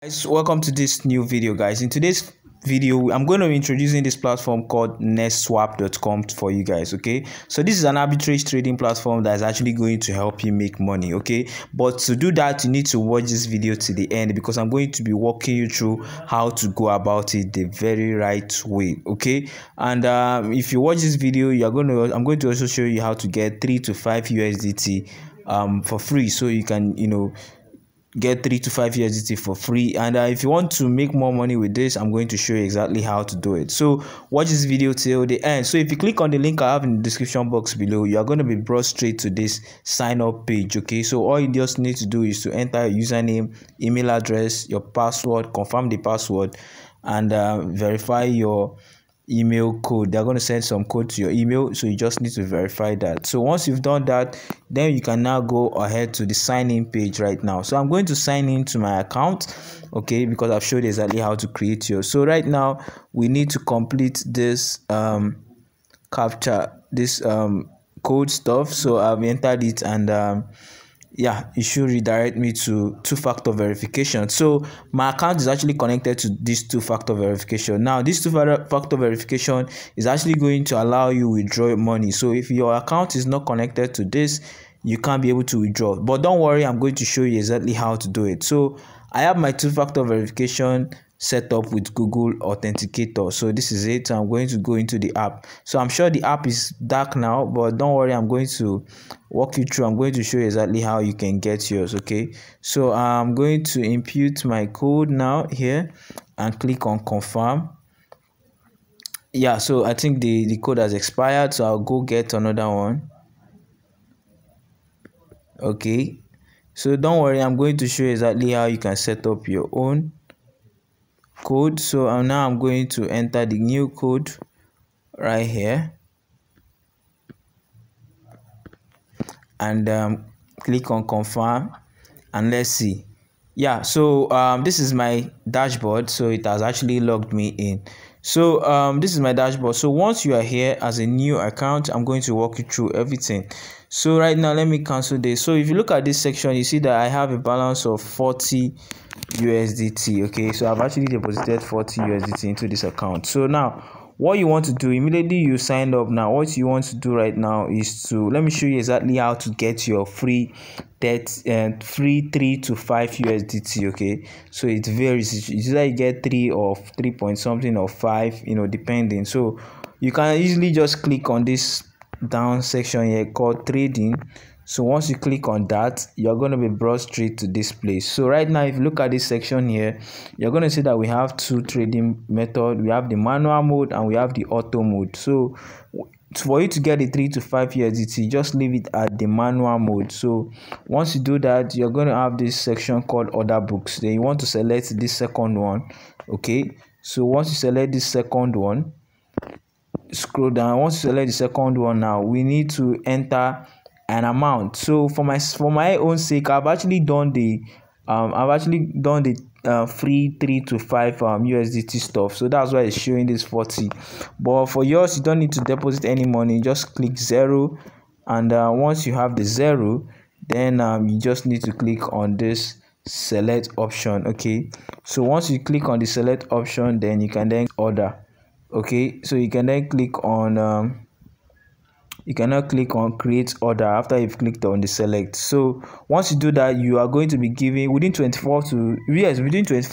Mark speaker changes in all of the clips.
Speaker 1: Guys, welcome to this new video, guys. In today's video, I'm going to be introducing this platform called Neswap.com for you guys. Okay, so this is an arbitrage trading platform that is actually going to help you make money. Okay, but to do that, you need to watch this video to the end because I'm going to be walking you through how to go about it the very right way. Okay, and if you watch this video, I'm going to also show you how to get 3 to 5 USDT for free, so you can get 3 to 5 USDT for free. And if you want to make more money with this, I'm going to show you exactly how to do it. So watch this video till the end. So if you click on the link I have in the description box below, you are going to be brought straight to this sign up page. Okay, so all you just need to do is to enter your username, email address, your password, confirm the password, and verify your email code. They're going to send some code to your email, so you just need to verify that. So once you've done that, then you can now go ahead to the sign in page right now. So I'm going to sign in to my account, okay, because I've showed exactly how to create yours. So right now we need to complete this captcha, this code stuff. So I've entered it, and yeah, it should redirect me to two-factor verification. So my account is actually connected to this two-factor verification. Now this two-factor verification is actually going to allow you withdraw money. So if your account is not connected to this, you can't be able to withdraw. But don't worry, I'm going to show you exactly how to do it. So I have my two-factor verification set up with Google Authenticator. So this is it. I'm going to go into the app. So I'm sure the app is dark now, but don't worry, I'm going to walk you through. I'm going to show you exactly how you can get yours. Okay, so I'm going to input my code now here and click on confirm. Yeah, so I think the code has expired, so I'll go get another one. Okay, so don't worry, I'm going to show you exactly how you can set up your own code. So now I'm going to enter the new code right here and click on confirm, and let's see. Yeah, so this is my dashboard, so it has actually logged me in. So this is my dashboard. So once you are here as a new account, I'm going to walk you through everything. So right now, let me cancel this. So if you look at this section, you see that I have a balance of 40 USDT. Okay, so I've actually deposited 40 USDT into this account. So now what you want to do, immediately you signed up, now what you want to do right now is to, let me show you exactly how to get your free 3 to 5 USDT. Okay, so it varies. It's either you get 3 or 3 point something or 5, depending. So you can easily just click on this down section here called trading. So once you click on that, you're going to be brought straight to this place. So right now, if you look at this section here, you're going to see that we have two trading methods. We have the manual mode and we have the auto mode. So for you to get the 3 to 5 USDT, just leave it at the manual mode. So once you do that, you're going to have this section called order books. Then you want to select this second one. Okay, so once you select this second one, scroll down. Once you select the second one, now we need to enter an amount. So for my own sake, I've actually done the free 3 to 5 USDT stuff. So that's why it's showing this 40. But for yours, you don't need to deposit any money. Just click 0, and once you have the 0, then you just need to click on this select option. Okay, so once you click on the select option, then you can then order. Okay, so you can then click on you cannot click on create order after you've clicked on the select. So once you do that, you are going to be giving within 24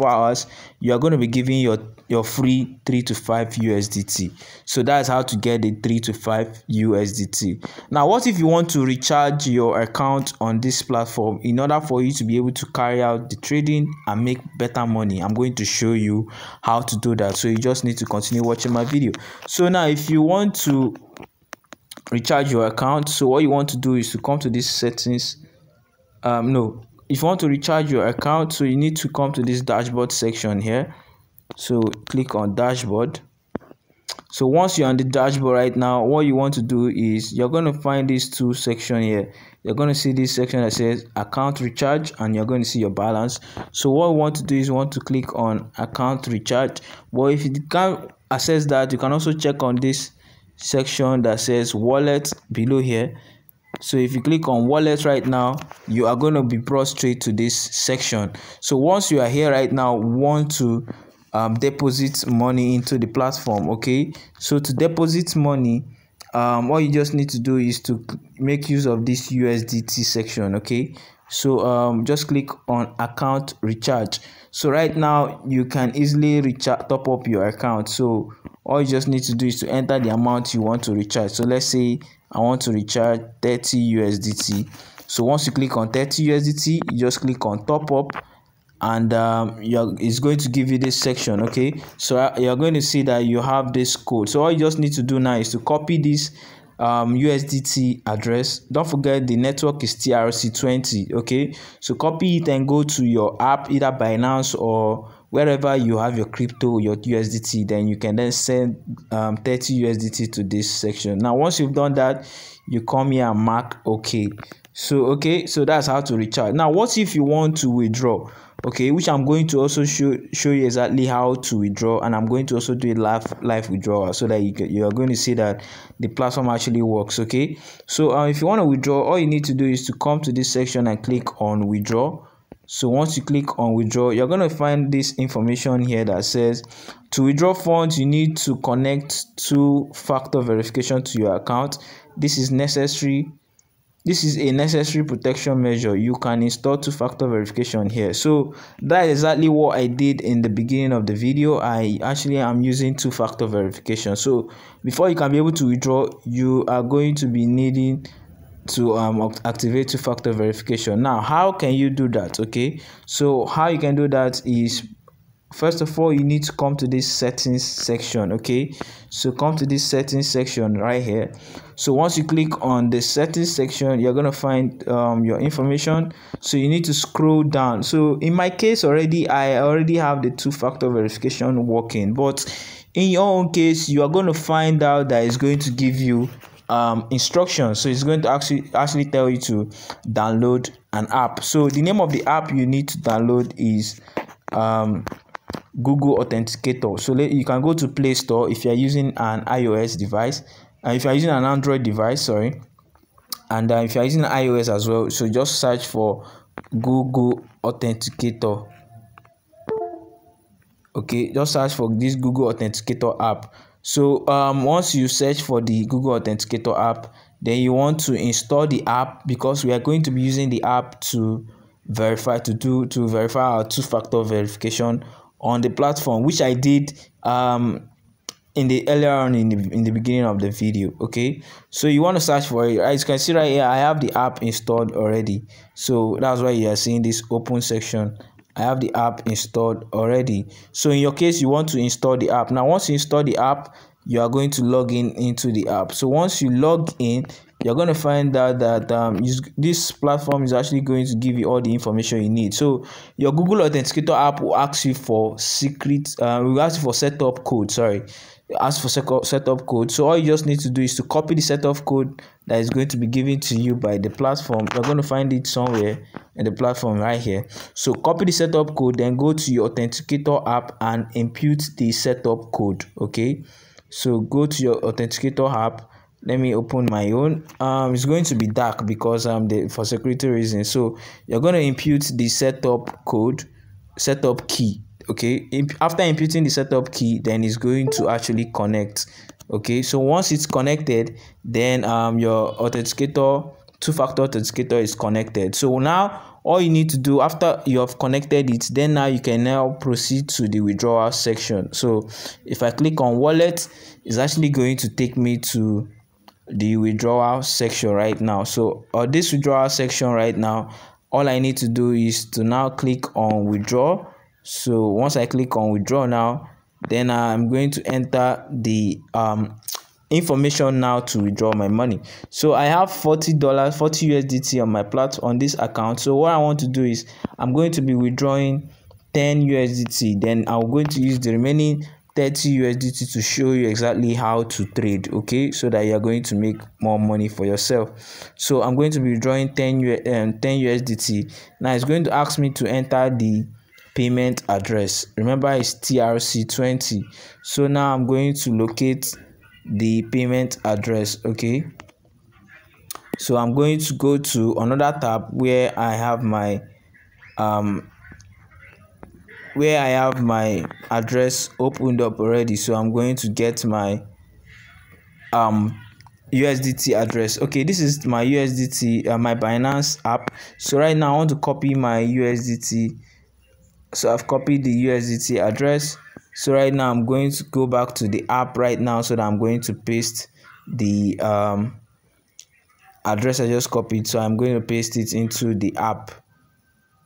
Speaker 1: hours, you are going to be giving your free 3 to 5 USDT. So that's how to get the 3 to 5 USDT. Now, what if you want to recharge your account on this platform in order for you to be able to carry out the trading and make better money? I'm going to show you how to do that. So you just need to continue watching my video. So now, if you want to recharge your account, so what you want to do is to come to this settings. If you want to recharge your account, so you need to come to this dashboard section here. So click on dashboard. So once you're on the dashboard right now, what you want to do is you're going to find these two sections here. You're going to see this section that says account recharge, and you're going to see your balance. So what we want to do is we want to click on account recharge. But if you can't access that, you can also check on this section that says wallet below here. So if you click on wallet right now, you are going to be brought straight to this section. So once you are here right now, want to deposit money into the platform. Okay, so to deposit money, all you just need to do is to make use of this USDT section. Okay, so just click on account recharge. So right now you can easily recharge, top up your account. So all you just need to do is to enter the amount you want to recharge. So let's say I want to recharge 30 USDT. So once you click on 30 USDT, you just click on top up, and it's going to give you this section. Okay, so you're going to see that you have this code. So all you just need to do now is to copy this USDT address. Don't forget the network is TRC20. Okay, so copy it and go to your app, either Binance or wherever you have your crypto, your USDT. Then you can then send 30 USDT to this section. Now once you've done that, you come here and mark OK. So that's how to recharge. Now what if you want to withdraw? Okay, which I'm going to also show you exactly how to withdraw, and I'm going to also do a live withdrawal, so that you are going to see that the platform actually works. Okay, so if you want to withdraw, all you need to do is to come to this section and click on withdraw. So once you click on withdraw, you're going to find this information here that says to withdraw funds, you need to connect two-factor verification to your account. This is necessary. This is a necessary protection measure. You can install two-factor verification here. So that is exactly what I did in the beginning of the video. I actually am using two-factor verification. So before you can be able to withdraw, you are going to be needing to activate two-factor verification. Now, how can you do that? Okay, so how you can do that is, first of all, you need to come to this settings section. Okay, so come to this settings section right here. So once you click on the settings section, you're going to find your information. So you need to scroll down. So in my case I already have the two-factor verification working, but in your own case, you are going to find out that it's going to give you instructions. So it's going to actually tell you to download an app. So the name of the app you need to download is Google Authenticator. So you can go to Play Store if you are using an iOS device, and if you are using an Android device, sorry, and if you are using iOS as well, so just search for Google Authenticator. Okay, just search for this Google Authenticator app. So once you search for the Google Authenticator app, then you want to install the app, because we are going to be using the app to verify our two-factor verification on the platform, which I did earlier on in the beginning of the video. Okay, so you want to search for it. As you can see right here, I have the app installed already. So that's why you are seeing this open section. I have the app installed already. So in your case, you want to install the app. Now once you install the app, you are going to log into the app. So once you log in, you're going to find out that this platform is actually going to give you all the information you need. So your Google Authenticator app will ask you for will ask you for setup code. Sorry, ask for setup code. So all you just need to do is to copy the setup code that is going to be given to you by the platform. You're going to find it somewhere in the platform right here. So copy the setup code, then go to your Authenticator app and input the setup code. Okay, so go to your Authenticator app. Let me open my own. It's going to be dark because for security reasons. So you're going to input the setup key. Okay, after inputting the setup key, then it's going to actually connect. Okay, so once it's connected, then your authenticator, two-factor authenticator, is connected. So now all you need to do after you have connected it, then now you can now proceed to the withdrawal section. So if I click on wallet, it's actually going to take me to the withdrawal section right now. So this withdrawal section right now, all I need to do is to now click on withdraw. So once I click on withdraw now, then I'm going to enter the information now to withdraw my money. So I have $40, 40 USDT on my on this account. So what I want to do is I'm going to be withdrawing 10 USDT. Then I'm going to use the remaining 30 USDT to show you exactly how to trade. Okay, so that you're going to make more money for yourself. So I'm going to be withdrawing 10 USDT. Now it's going to ask me to enter the payment address. Remember, it's TRC20. So now I'm going to locate the payment address. Okay, So I'm going to go to another tab where I have my address opened up already. So I'm going to get my USDT address. Okay, this is my USDT, my Binance app. So right now I want to copy my USDT. So I've copied the USDT address. So right now I'm going to go back to the app right now, so that I'm going to paste the address I just copied. So I'm going to paste it into the app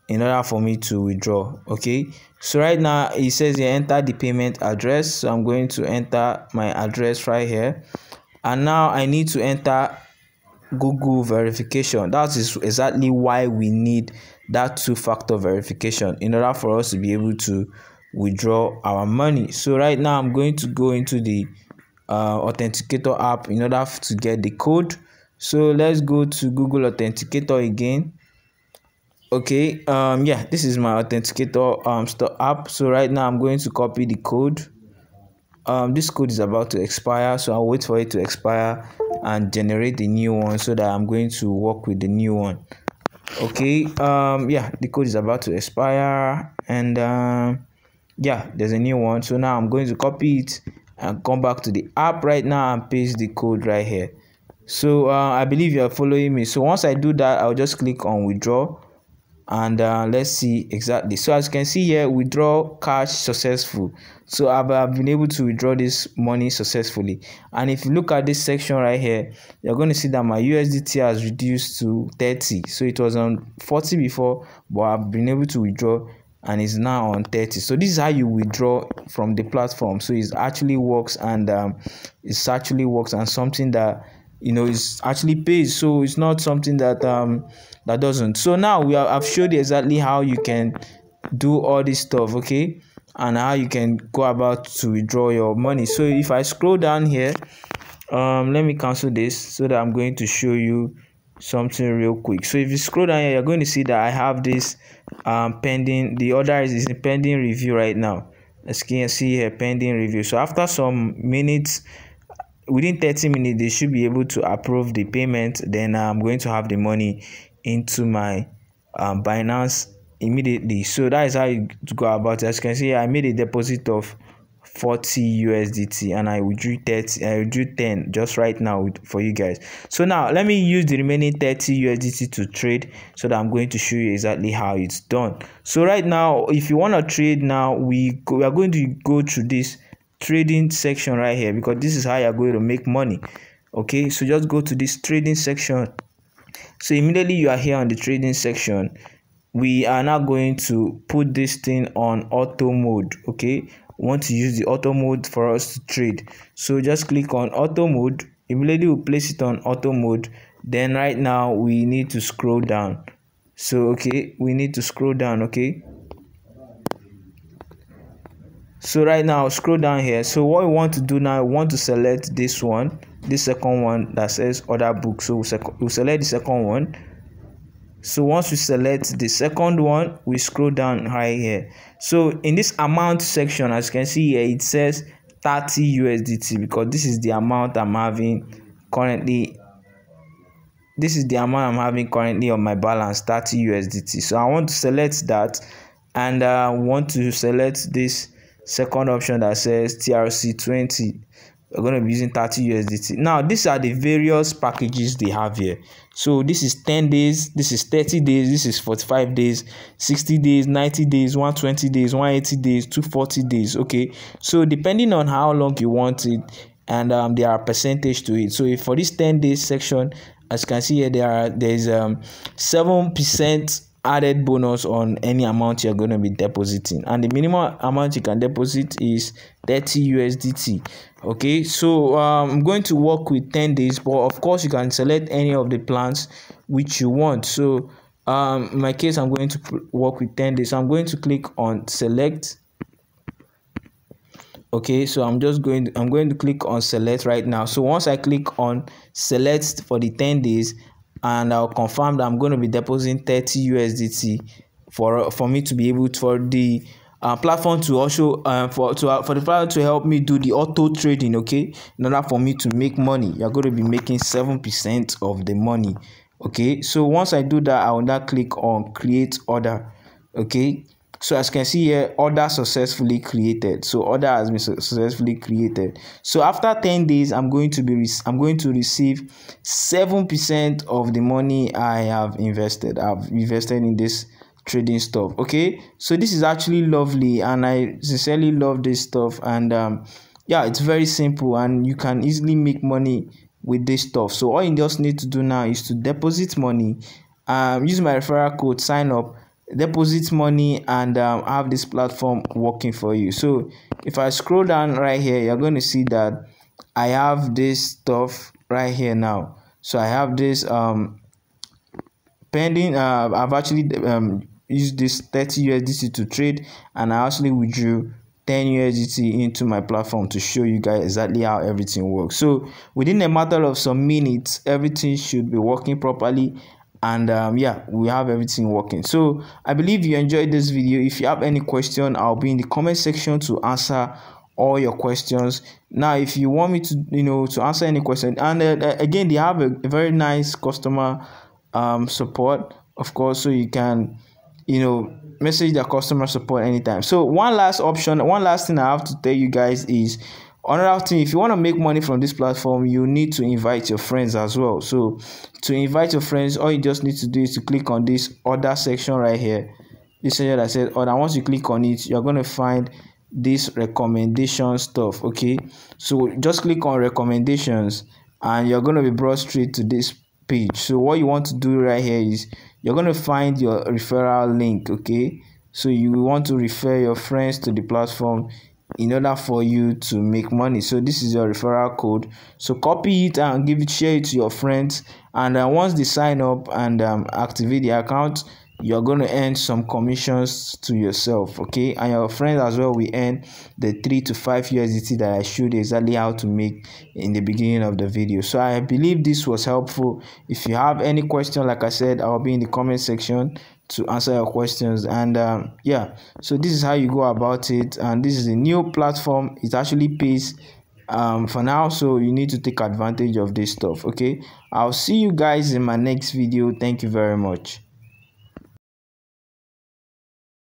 Speaker 1: in order for me to withdraw. Okay, so right now it says here enter the payment address. So I'm going to enter my address right here, and now I need to enter Google verification. That is exactly why we need that two-factor verification in order for us to be able to withdraw our money. So right now I'm going to go into the Authenticator app in order to get the code. So let's go to Google Authenticator again. Okay, yeah, this is my Authenticator app. So right now I'm going to copy the code. This code is about to expire, so I'll wait for it to expire and generate the new one, so that I'm going to work with the new one. Okay, yeah, the code is about to expire, and yeah, there's a new one. So now I'm going to copy it and come back to the app right now and paste the code right here. So I believe you are following me. So once I do that, I'll just click on withdraw, and let's see exactly. So as you can see here, withdraw cash successful. So I've been able to withdraw this money successfully. And if you look at this section right here, you're going to see that my USDT has reduced to 30. So it was on 40 before, but I've been able to withdraw, and it's now on 30. So this is how you withdraw from the platform. So it actually works, and and something that, you know, is actually pays. So it's not something that that doesn't. So now I've showed you exactly how you can do all this stuff, okay, and how you can go about to withdraw your money. So if I scroll down here, let me cancel this so that I'm going to show you something real quick. So if you scroll down here, you're going to see that I have this pending. The order is in pending review right now. As you can see here, pending review. So after some minutes, within 30 minutes, they should be able to approve the payment. Then I'm going to have the money into my Binance immediately. So that is how you go about it. As you can see, I made a deposit of 40 USDT, and I withdrew 10 just right now for you guys. So now let me use the remaining 30 USDT to trade, so that I'm going to show you exactly how it's done. So right now, if you want to trade now, we are going to go through this trading section right here, because this is how you're going to make money. Okay, so just go to this trading section. So immediately you are here on the trading section. We are now going to put this thing on auto mode. Okay, we want to use the auto mode for us to trade. So just click on auto mode. Immediately we'll place it on auto mode. Then right now we need to scroll down. So okay, we need to scroll down. Okay, so right now scroll down here. So what we want to do now, we want to select this one, this second one that says order book. So we'll select the second one. So once we select the second one, we scroll down right here. So in this amount section, as you can see here, it says 30 USDT, because this is the amount I'm having currently. This is the amount I'm having currently on my balance, 30 USDT. So I want to select that, and I want to select this second option that says TRC20. We're going to be using 30 USDT. Now, these are the various packages they have here. So this is 10 days, this is 30 days, this is 45 days, 60 days, 90 days, 120 days, 180 days, 240 days. Okay, so depending on how long you want it, and there are percentage to it. So if for this 10 days section, as you can see here, there's 7% added bonus on any amount you're going to be depositing, and the minimum amount you can deposit is 30 USDT. Okay, so I'm going to work with 10 days, but of course you can select any of the plans which you want. So in my case, I'm going to work with 10 days. So I'm going to click on select. Okay, so I'm going to click on select right now. So once I click on select for the 10 days, and I'll confirm that I'm going to be depositing 30 USDT for me to be able to, for the platform to also for the platform to help me do the auto trading. Okay, in order for me to make money, you're going to be making 7% of the money. Okay, so once I do that, I will now click on create order. Okay, so as you can see here, order successfully created. So order has been successfully created. So after 10 days, I'm going to receive 7% of the money I have invested. I've invested in this trading stuff. Okay, so this is actually lovely, and I sincerely love this stuff. And yeah, it's very simple, and you can easily make money with this stuff. So all you just need to do now is to deposit money, use my referral code, sign up, deposit money, and have this platform working for you. So if I scroll down right here, you're going to see that I have this stuff right here now. So I have this pending. I've actually used this 30 USDT to trade, and I actually withdrew 10 USDT into my platform to show you guys exactly how everything works. So within a matter of some minutes, everything should be working properly, and yeah, we have everything working. So I believe you enjoyed this video. If you have any question, I'll be in the comment section to answer all your questions. Now if you want me to to answer any question, and again, they have a very nice customer support, of course, so you can message the customer support anytime. So one last thing I have to tell you guys is, another thing, if you want to make money from this platform, you need to invite your friends as well. So to invite your friends, all you just need to do is to click on this order section right here, this area that says order. Once you click on it, you're going to find this recommendation stuff. Okay, so just click on recommendations, and you're going to be brought straight to this page. So what you want to do right here is you're going to find your referral link. Okay, so you want to refer your friends to the platform in order for you to make money. So this is your referral code, so copy it and share it to your friends, and once they sign up and activate the account, you're going to earn some commissions to yourself. Okay, and your friends as well will earn the 3 to 5 USDT that I showed exactly how to make in the beginning of the video. So I believe this was helpful. If you have any question, like I said, I'll be in the comment section to answer your questions. And yeah, so this is how you go about it, and this is a new platform. It actually pays for now, so you need to take advantage of this stuff. Okay, I'll see you guys in my next video. Thank you very much.